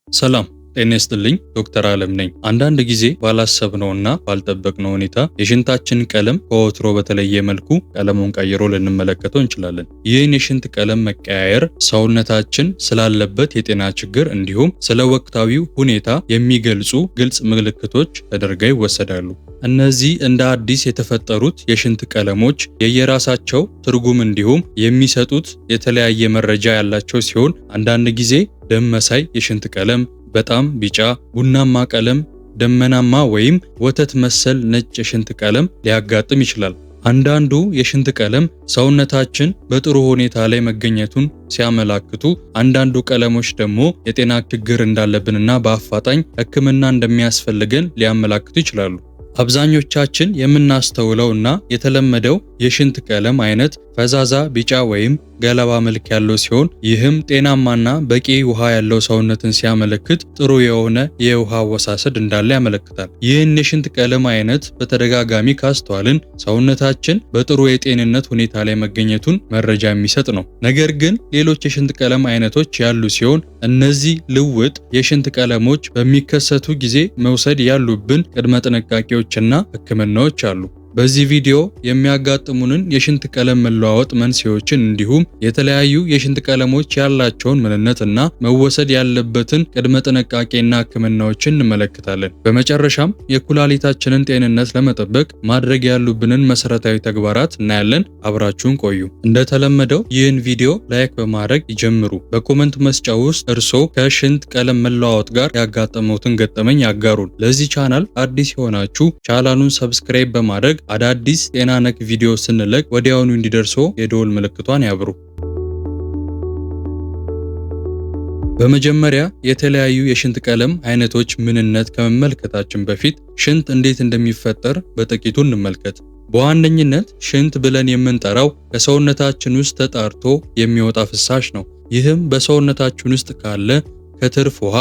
ሰላም ጤና ይስጥልኝ። ዶክተር አለም ነኝ። አንዳንድ ጊዜ ባላሰብነውና ባልጠበቅነው ሁኔታ የሽንታችን ቀለም ከወትሮ በተለየ መልኩ ቀለሙን ቀይሮ ልንመለከተው እንችላለን። ይህን የሽንት ቀለም መቀያየር ሰውነታችን ስላለበት የጤና ችግር እንዲሁም ስለ ወቅታዊው ሁኔታ የሚገልጹ ግልጽ ምልክቶች ተደርገው ይወሰዳሉ። እነዚህ እንደ አዲስ የተፈጠሩት የሽንት ቀለሞች የየራሳቸው ትርጉም እንዲሁም የሚሰጡት የተለያየ መረጃ ያላቸው ሲሆን አንዳንድ ጊዜ ደም መሳይ የሽንት ቀለም፣ በጣም ቢጫ፣ ቡናማ ቀለም፣ ደመናማ ወይም ወተት መሰል ነጭ የሽንት ቀለም ሊያጋጥም ይችላል። አንዳንዱ የሽንት ቀለም ሰውነታችን በጥሩ ሁኔታ ላይ መገኘቱን ሲያመላክቱ፣ አንዳንዱ ቀለሞች ደግሞ የጤና ችግር እንዳለብንና በአፋጣኝ ሕክምና እንደሚያስፈልገን ሊያመላክቱ ይችላሉ። አብዛኞቻችን የምናስተውለው እና የተለመደው የሽንት ቀለም አይነት ፈዛዛ ቢጫ ወይም ገለባ መልክ ያለው ሲሆን ይህም ጤናማና በቂ ውሃ ያለው ሰውነትን ሲያመለክት ጥሩ የሆነ የውሃ አወሳሰድ እንዳለ ያመለክታል። ይህን የሽንት ቀለም አይነት በተደጋጋሚ ካስተዋልን ሰውነታችን በጥሩ የጤንነት ሁኔታ ላይ መገኘቱን መረጃ የሚሰጥ ነው። ነገር ግን ሌሎች የሽንት ቀለም አይነቶች ያሉ ሲሆን እነዚህ ልውጥ የሽንት ቀለሞች በሚከሰቱ ጊዜ መውሰድ ያሉብን ቅድመ ጥንቃቄዎችና ሕክምናዎች አሉ። በዚህ ቪዲዮ የሚያጋጥሙንን የሽንት ቀለም መለዋወጥ መንስኤዎችን እንዲሁም የተለያዩ የሽንት ቀለሞች ያላቸውን ምንነትና መወሰድ ያለበትን ቅድመ ጥንቃቄና ሕክምናዎችን እንመለከታለን። በመጨረሻም የኩላሊታችንን ጤንነት ለመጠበቅ ማድረግ ያሉብንን መሰረታዊ ተግባራት እናያለን። አብራችሁን ቆዩ። እንደተለመደው ይህን ቪዲዮ ላይክ በማድረግ ይጀምሩ። በኮመንት መስጫ ውስጥ እርስዎ ከሽንት ቀለም መለዋወጥ ጋር ያጋጠሙትን ገጠመኝ ያጋሩን። ለዚህ ቻናል አዲስ የሆናችሁ ቻናሉን ሰብስክራይብ በማድረግ አዳዲስ ጤና ነክ ቪዲዮ ስንለቅ ወዲያውኑ እንዲደርሶ የደወል ምልክቷን ያብሩ። በመጀመሪያ የተለያዩ የሽንት ቀለም አይነቶች ምንነት ከመመልከታችን በፊት ሽንት እንዴት እንደሚፈጠር በጥቂቱ እንመልከት። በዋነኝነት ሽንት ብለን የምንጠራው ከሰውነታችን ውስጥ ተጣርቶ የሚወጣ ፍሳሽ ነው። ይህም በሰውነታችን ውስጥ ካለ ከትርፍ ውሃ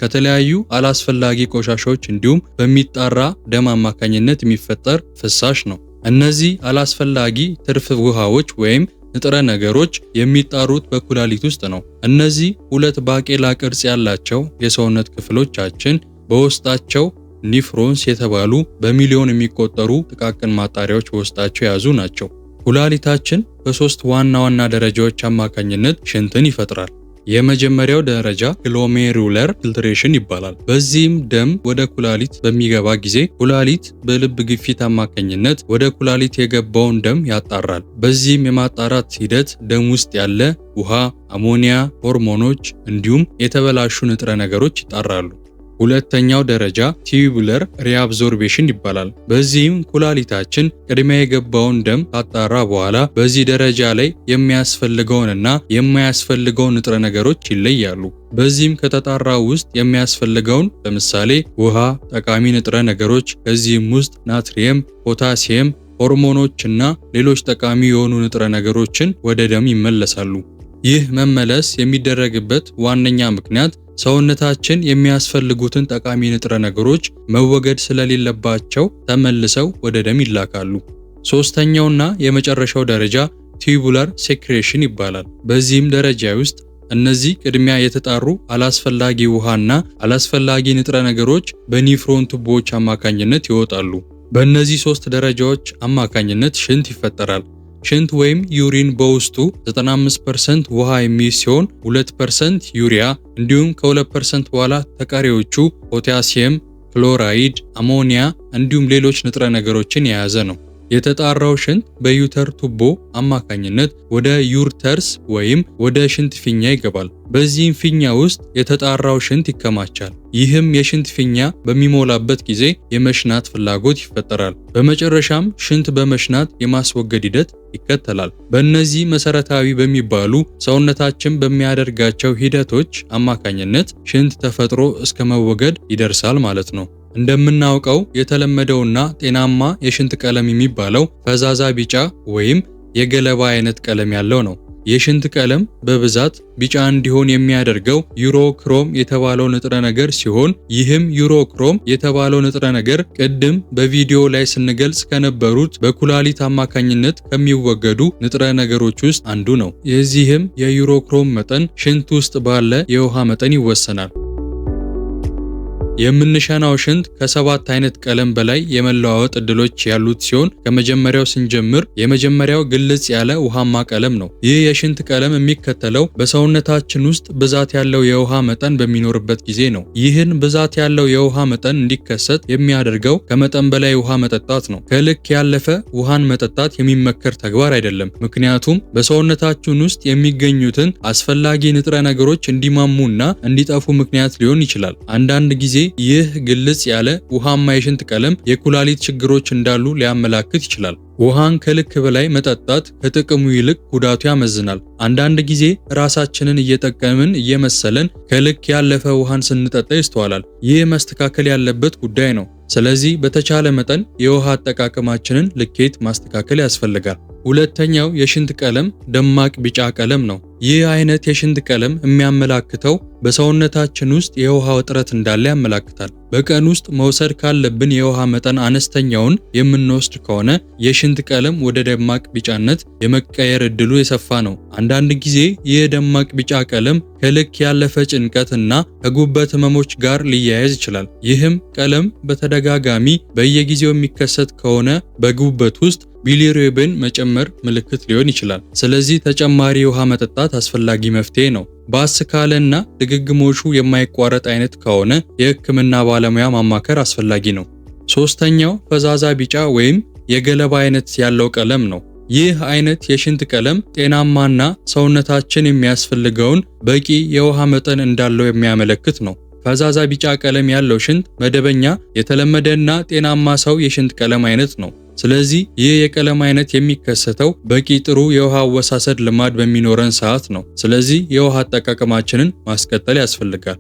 ከተለያዩ አላስፈላጊ ቆሻሻዎች እንዲሁም በሚጣራ ደም አማካኝነት የሚፈጠር ፍሳሽ ነው። እነዚህ አላስፈላጊ ትርፍ ውሃዎች ወይም ንጥረ ነገሮች የሚጣሩት በኩላሊት ውስጥ ነው። እነዚህ ሁለት ባቄላ ቅርጽ ያላቸው የሰውነት ክፍሎቻችን በውስጣቸው ኒፍሮንስ የተባሉ በሚሊዮን የሚቆጠሩ ጥቃቅን ማጣሪያዎች በውስጣቸው የያዙ ናቸው። ኩላሊታችን በሶስት ዋና ዋና ደረጃዎች አማካኝነት ሽንትን ይፈጥራል። የመጀመሪያው ደረጃ ግሎሜሩለር ፊልትሬሽን ይባላል። በዚህም ደም ወደ ኩላሊት በሚገባ ጊዜ ኩላሊት በልብ ግፊት አማካኝነት ወደ ኩላሊት የገባውን ደም ያጣራል። በዚህም የማጣራት ሂደት ደም ውስጥ ያለ ውሃ፣ አሞኒያ፣ ሆርሞኖች እንዲሁም የተበላሹ ንጥረ ነገሮች ይጣራሉ። ሁለተኛው ደረጃ ቲዩቡለር ሪአብዞርቤሽን ይባላል። በዚህም ኩላሊታችን ቅድሚያ የገባውን ደም ካጣራ በኋላ በዚህ ደረጃ ላይ የሚያስፈልገውንና የማያስፈልገውን ንጥረ ነገሮች ይለያሉ። በዚህም ከተጣራ ውስጥ የሚያስፈልገውን ለምሳሌ ውሃ፣ ጠቃሚ ንጥረ ነገሮች ከዚህም ውስጥ ናትሪየም፣ ፖታሲየም፣ ሆርሞኖችና ሌሎች ጠቃሚ የሆኑ ንጥረ ነገሮችን ወደ ደም ይመለሳሉ። ይህ መመለስ የሚደረግበት ዋነኛ ምክንያት ሰውነታችን የሚያስፈልጉትን ጠቃሚ ንጥረ ነገሮች መወገድ ስለሌለባቸው ተመልሰው ወደ ደም ይላካሉ። ሶስተኛውና የመጨረሻው ደረጃ ቲዩቡላር ሴክሬሽን ይባላል። በዚህም ደረጃ ውስጥ እነዚህ ቅድሚያ የተጣሩ አላስፈላጊ ውሃና አላስፈላጊ ንጥረ ነገሮች በኒፍሮን ቱቦዎች አማካኝነት ይወጣሉ። በእነዚህ ሶስት ደረጃዎች አማካኝነት ሽንት ይፈጠራል። ሽንት ወይም ዩሪን በውስጡ 95% ውሃ የሚይዝ ሲሆን 2% ዩሪያ እንዲሁም ከ2% በኋላ ተቀሪዎቹ ፖታሲየም፣ ክሎራይድ፣ አሞኒያ እንዲሁም ሌሎች ንጥረ ነገሮችን የያዘ ነው። የተጣራው ሽንት በዩተር ቱቦ አማካኝነት ወደ ዩርተርስ ወይም ወደ ሽንት ፊኛ ይገባል። በዚህም ፊኛ ውስጥ የተጣራው ሽንት ይከማቻል። ይህም የሽንት ፊኛ በሚሞላበት ጊዜ የመሽናት ፍላጎት ይፈጠራል። በመጨረሻም ሽንት በመሽናት የማስወገድ ሂደት ይከተላል። በእነዚህ መሰረታዊ በሚባሉ ሰውነታችን በሚያደርጋቸው ሂደቶች አማካኝነት ሽንት ተፈጥሮ እስከ መወገድ ይደርሳል ማለት ነው። እንደምናውቀው የተለመደውና ጤናማ የሽንት ቀለም የሚባለው ፈዛዛ ቢጫ ወይም የገለባ አይነት ቀለም ያለው ነው። የሽንት ቀለም በብዛት ቢጫ እንዲሆን የሚያደርገው ዩሮክሮም የተባለው ንጥረ ነገር ሲሆን ይህም ዩሮክሮም የተባለው ንጥረ ነገር ቅድም በቪዲዮ ላይ ስንገልጽ ከነበሩት በኩላሊት አማካኝነት ከሚወገዱ ንጥረ ነገሮች ውስጥ አንዱ ነው። የዚህም የዩሮክሮም መጠን ሽንት ውስጥ ባለ የውሃ መጠን ይወሰናል። የምንሸናው ሽንት ከ7 አይነት ቀለም በላይ የመለዋወጥ እድሎች ያሉት ሲሆን ከመጀመሪያው ስንጀምር የመጀመሪያው ግልጽ ያለ ውሃማ ቀለም ነው። ይህ የሽንት ቀለም የሚከተለው በሰውነታችን ውስጥ ብዛት ያለው የውሃ መጠን በሚኖርበት ጊዜ ነው። ይህን ብዛት ያለው የውሃ መጠን እንዲከሰት የሚያደርገው ከመጠን በላይ ውሃ መጠጣት ነው። ከልክ ያለፈ ውሃን መጠጣት የሚመከር ተግባር አይደለም። ምክንያቱም በሰውነታችን ውስጥ የሚገኙትን አስፈላጊ ንጥረ ነገሮች እንዲማሙና እንዲጠፉ ምክንያት ሊሆን ይችላል። አንዳንድ ጊዜ ይህ ግልጽ ያለ ውሃማ የሽንት ቀለም የኩላሊት ችግሮች እንዳሉ ሊያመላክት ይችላል። ውሃን ከልክ በላይ መጠጣት ከጥቅሙ ይልቅ ጉዳቱ ያመዝናል። አንዳንድ ጊዜ ራሳችንን እየጠቀምን እየመሰለን ከልክ ያለፈ ውሃን ስንጠጣ ይስተዋላል። ይህ መስተካከል ያለበት ጉዳይ ነው። ስለዚህ በተቻለ መጠን የውሃ አጠቃቀማችንን ልኬት ማስተካከል ያስፈልጋል። ሁለተኛው የሽንት ቀለም ደማቅ ቢጫ ቀለም ነው። ይህ አይነት የሽንት ቀለም የሚያመላክተው በሰውነታችን ውስጥ የውሃ እጥረት እንዳለ ያመላክታል። በቀን ውስጥ መውሰድ ካለብን የውሃ መጠን አነስተኛውን የምንወስድ ከሆነ የሽንት ቀለም ወደ ደማቅ ቢጫነት የመቀየር እድሉ የሰፋ ነው። አንዳንድ ጊዜ ይህ ደማቅ ቢጫ ቀለም ከልክ ያለፈ ጭንቀት እና ከጉበት ህመሞች ጋር ሊያያዝ ይችላል። ይህም ቀለም በተደጋጋሚ በየጊዜው የሚከሰት ከሆነ በጉበት ውስጥ ቢሊሩቢን መጨመር ምልክት ሊሆን ይችላል። ስለዚህ ተጨማሪ ውሃ መጠጣት አስፈላጊ መፍትሄ ነው። ባስ ካለና ድግግሞሹ የማይቋረጥ አይነት ከሆነ የህክምና ባለሙያ ማማከር አስፈላጊ ነው። ሶስተኛው ፈዛዛ ቢጫ ወይም የገለባ አይነት ያለው ቀለም ነው። ይህ አይነት የሽንት ቀለም ጤናማና ሰውነታችን የሚያስፈልገውን በቂ የውሃ መጠን እንዳለው የሚያመለክት ነው። ፈዛዛ ቢጫ ቀለም ያለው ሽንት መደበኛ የተለመደና ጤናማ ሰው የሽንት ቀለም አይነት ነው። ስለዚህ ይህ የቀለም አይነት የሚከሰተው በቂ ጥሩ የውሃ አወሳሰድ ልማድ በሚኖረን ሰዓት ነው። ስለዚህ የውሃ አጠቃቀማችንን ማስቀጠል ያስፈልጋል።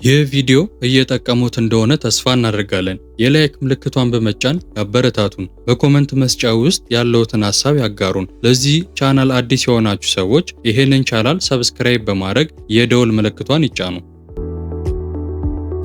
ይህ ቪዲዮ እየጠቀሙት እንደሆነ ተስፋ እናደርጋለን። የላይክ ምልክቷን በመጫን ያበረታቱን። በኮመንት መስጫ ውስጥ ያለውትን ሐሳብ ያጋሩን። ለዚህ ቻናል አዲስ የሆናችሁ ሰዎች ይሄንን ቻናል ሰብስክራይብ በማድረግ የደወል ምልክቷን ይጫኑ።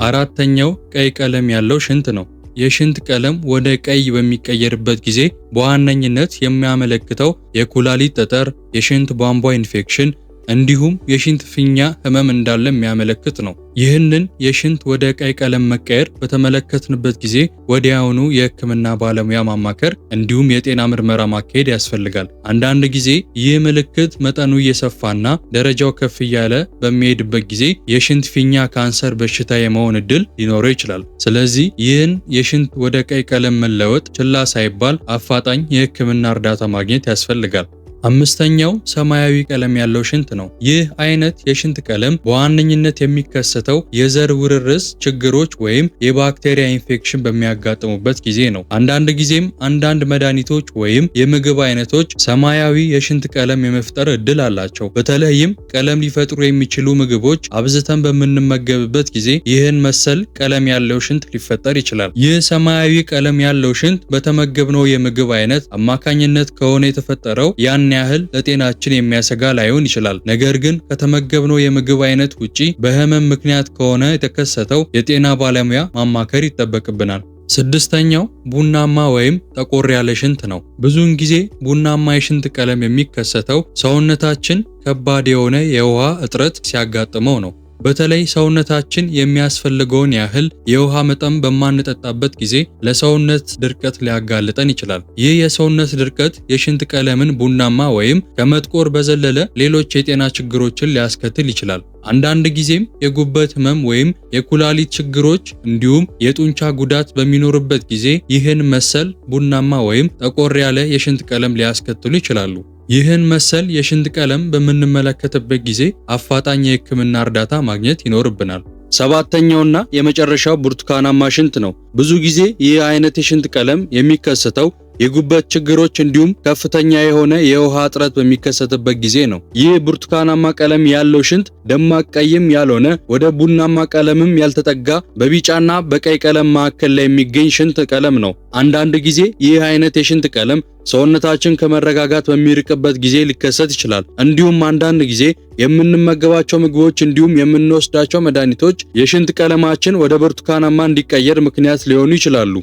አራተኛው ቀይ ቀለም ያለው ሽንት ነው። የሽንት ቀለም ወደ ቀይ በሚቀየርበት ጊዜ በዋነኝነት የሚያመለክተው የኩላሊት ጠጠር፣ የሽንት ቧንቧ ኢንፌክሽን እንዲሁም የሽንት ፊኛ ህመም እንዳለ የሚያመለክት ነው። ይህንን የሽንት ወደ ቀይ ቀለም መቀየር በተመለከትንበት ጊዜ ወዲያውኑ የህክምና ባለሙያ ማማከር እንዲሁም የጤና ምርመራ ማካሄድ ያስፈልጋል። አንዳንድ ጊዜ ይህ ምልክት መጠኑ እየሰፋና ደረጃው ከፍ እያለ በሚሄድበት ጊዜ የሽንት ፊኛ ካንሰር በሽታ የመሆን እድል ሊኖረው ይችላል። ስለዚህ ይህን የሽንት ወደ ቀይ ቀለም መለወጥ ችላ ሳይባል አፋጣኝ የህክምና እርዳታ ማግኘት ያስፈልጋል። አምስተኛው ሰማያዊ ቀለም ያለው ሽንት ነው። ይህ አይነት የሽንት ቀለም በዋነኝነት የሚከሰተው የዘር ውርርስ ችግሮች ወይም የባክቴሪያ ኢንፌክሽን በሚያጋጥሙበት ጊዜ ነው። አንዳንድ ጊዜም አንዳንድ መድኃኒቶች ወይም የምግብ አይነቶች ሰማያዊ የሽንት ቀለም የመፍጠር እድል አላቸው። በተለይም ቀለም ሊፈጥሩ የሚችሉ ምግቦች አብዝተን በምንመገብበት ጊዜ ይህን መሰል ቀለም ያለው ሽንት ሊፈጠር ይችላል። ይህ ሰማያዊ ቀለም ያለው ሽንት በተመገብነው የምግብ አይነት አማካኝነት ከሆነ የተፈጠረው ያን ያህል ለጤናችን የሚያሰጋ ላይሆን ይችላል። ነገር ግን ከተመገብነው የምግብ አይነት ውጪ በህመም ምክንያት ከሆነ የተከሰተው የጤና ባለሙያ ማማከር ይጠበቅብናል። ስድስተኛው ቡናማ ወይም ጠቆር ያለ ሽንት ነው። ብዙውን ጊዜ ቡናማ የሽንት ቀለም የሚከሰተው ሰውነታችን ከባድ የሆነ የውሃ እጥረት ሲያጋጥመው ነው። በተለይ ሰውነታችን የሚያስፈልገውን ያህል የውሃ መጠን በማንጠጣበት ጊዜ ለሰውነት ድርቀት ሊያጋልጠን ይችላል። ይህ የሰውነት ድርቀት የሽንት ቀለምን ቡናማ ወይም ከመጥቆር በዘለለ ሌሎች የጤና ችግሮችን ሊያስከትል ይችላል። አንዳንድ ጊዜም የጉበት ህመም ወይም የኩላሊት ችግሮች እንዲሁም የጡንቻ ጉዳት በሚኖርበት ጊዜ ይህን መሰል ቡናማ ወይም ጠቆር ያለ የሽንት ቀለም ሊያስከትሉ ይችላሉ። ይህን መሰል የሽንት ቀለም በምንመለከትበት ጊዜ አፋጣኝ የህክምና እርዳታ ማግኘት ይኖርብናል። ሰባተኛውና የመጨረሻው ብርቱካናማ ሽንት ነው። ብዙ ጊዜ ይህ አይነት የሽንት ቀለም የሚከሰተው የጉበት ችግሮች እንዲሁም ከፍተኛ የሆነ የውሃ እጥረት በሚከሰትበት ጊዜ ነው። ይህ ብርቱካናማ ቀለም ያለው ሽንት ደማቅ ቀይም ያልሆነ ወደ ቡናማ ቀለምም ያልተጠጋ በቢጫና በቀይ ቀለም መካከል ላይ የሚገኝ ሽንት ቀለም ነው። አንዳንድ ጊዜ ይህ አይነት የሽንት ቀለም ሰውነታችን ከመረጋጋት በሚርቅበት ጊዜ ሊከሰት ይችላል። እንዲሁም አንዳንድ ጊዜ የምንመገባቸው ምግቦች እንዲሁም የምንወስዳቸው መድኃኒቶች የሽንት ቀለማችን ወደ ብርቱካናማ እንዲቀየር ምክንያት ሊሆኑ ይችላሉ።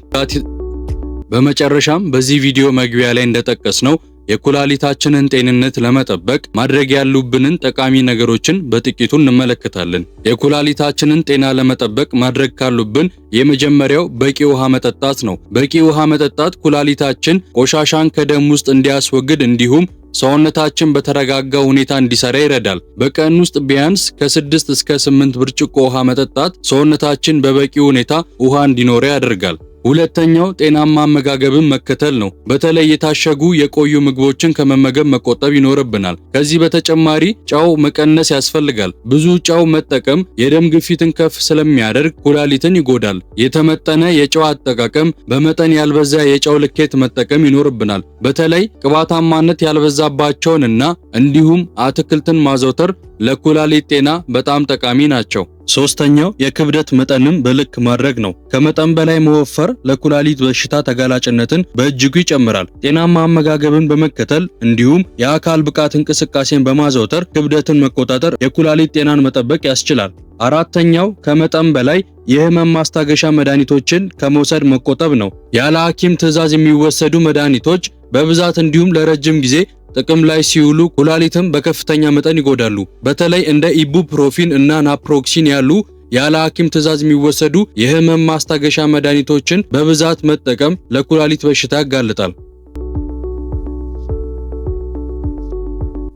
በመጨረሻም በዚህ ቪዲዮ መግቢያ ላይ እንደጠቀስነው የኩላሊታችንን ጤንነት ለመጠበቅ ማድረግ ያሉብንን ጠቃሚ ነገሮችን በጥቂቱ እንመለከታለን። የኩላሊታችንን ጤና ለመጠበቅ ማድረግ ካሉብን የመጀመሪያው በቂ ውሃ መጠጣት ነው። በቂ ውሃ መጠጣት ኩላሊታችን ቆሻሻን ከደም ውስጥ እንዲያስወግድ እንዲሁም ሰውነታችን በተረጋጋ ሁኔታ እንዲሰራ ይረዳል። በቀን ውስጥ ቢያንስ ከ6 እስከ 8 ብርጭቆ ውሃ መጠጣት ሰውነታችን በበቂ ሁኔታ ውሃ እንዲኖረው ያደርጋል። ሁለተኛው ጤናማ አመጋገብን መከተል ነው። በተለይ የታሸጉ የቆዩ ምግቦችን ከመመገብ መቆጠብ ይኖርብናል። ከዚህ በተጨማሪ ጨው መቀነስ ያስፈልጋል። ብዙ ጨው መጠቀም የደም ግፊትን ከፍ ስለሚያደርግ ኩላሊትን ይጎዳል። የተመጠነ የጨው አጠቃቀም፣ በመጠን ያልበዛ የጨው ልኬት መጠቀም ይኖርብናል። በተለይ ቅባታማነት ያልበዛባቸውንና እንዲሁም አትክልትን ማዘውተር ለኩላሊት ጤና በጣም ጠቃሚ ናቸው። ሶስተኛው የክብደት መጠንን በልክ ማድረግ ነው። ከመጠን በላይ መወፈር ለኩላሊት በሽታ ተጋላጭነትን በእጅጉ ይጨምራል። ጤናማ አመጋገብን በመከተል እንዲሁም የአካል ብቃት እንቅስቃሴን በማዘውተር ክብደትን መቆጣጠር የኩላሊት ጤናን መጠበቅ ያስችላል። አራተኛው ከመጠን በላይ የህመም ማስታገሻ መድኃኒቶችን ከመውሰድ መቆጠብ ነው። ያለ ሐኪም ትዕዛዝ የሚወሰዱ መድኃኒቶች በብዛት እንዲሁም ለረጅም ጊዜ ጥቅም ላይ ሲውሉ ኩላሊትን በከፍተኛ መጠን ይጎዳሉ። በተለይ እንደ ኢቡፕሮፊን እና ናፕሮክሲን ያሉ ያለ ሐኪም ትዕዛዝ የሚወሰዱ የህመም ማስታገሻ መድኃኒቶችን በብዛት መጠቀም ለኩላሊት በሽታ ያጋልጣል።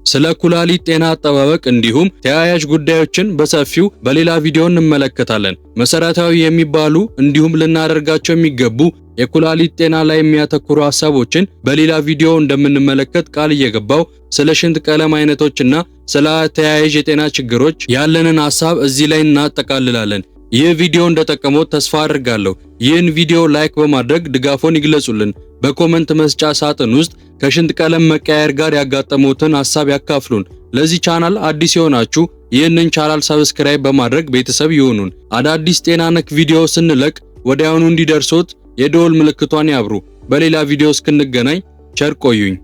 ስለ ኩላሊት ጤና አጠባበቅ እንዲሁም ተያያዥ ጉዳዮችን በሰፊው በሌላ ቪዲዮ እንመለከታለን። መሰረታዊ የሚባሉ እንዲሁም ልናደርጋቸው የሚገቡ የኩላሊት ጤና ላይ የሚያተኩሩ ሐሳቦችን በሌላ ቪዲዮ እንደምንመለከት ቃል እየገባው ስለ ሽንት ቀለም አይነቶችና ስለ ተያያዥ የጤና ችግሮች ያለንን ሐሳብ እዚህ ላይ እናጠቃልላለን። ይህ ቪዲዮ እንደጠቀመው ተስፋ አድርጋለሁ። ይህን ቪዲዮ ላይክ በማድረግ ድጋፎን ይግለጹልን። በኮመንት መስጫ ሳጥን ውስጥ ከሽንት ቀለም መቀያየር ጋር ያጋጠሙትን ሐሳብ ያካፍሉን። ለዚህ ቻናል አዲስ የሆናችሁ ይህንን ቻናል ሰብስክራይብ በማድረግ ቤተሰብ ይሁኑን። አዳዲስ ጤና ነክ ቪዲዮ ስንለቅ ወዲያውኑ እንዲደርሶት የደወል ምልክቷን ያብሩ። በሌላ ቪዲዮ እስክንገናኝ ቸር ቆዩኝ።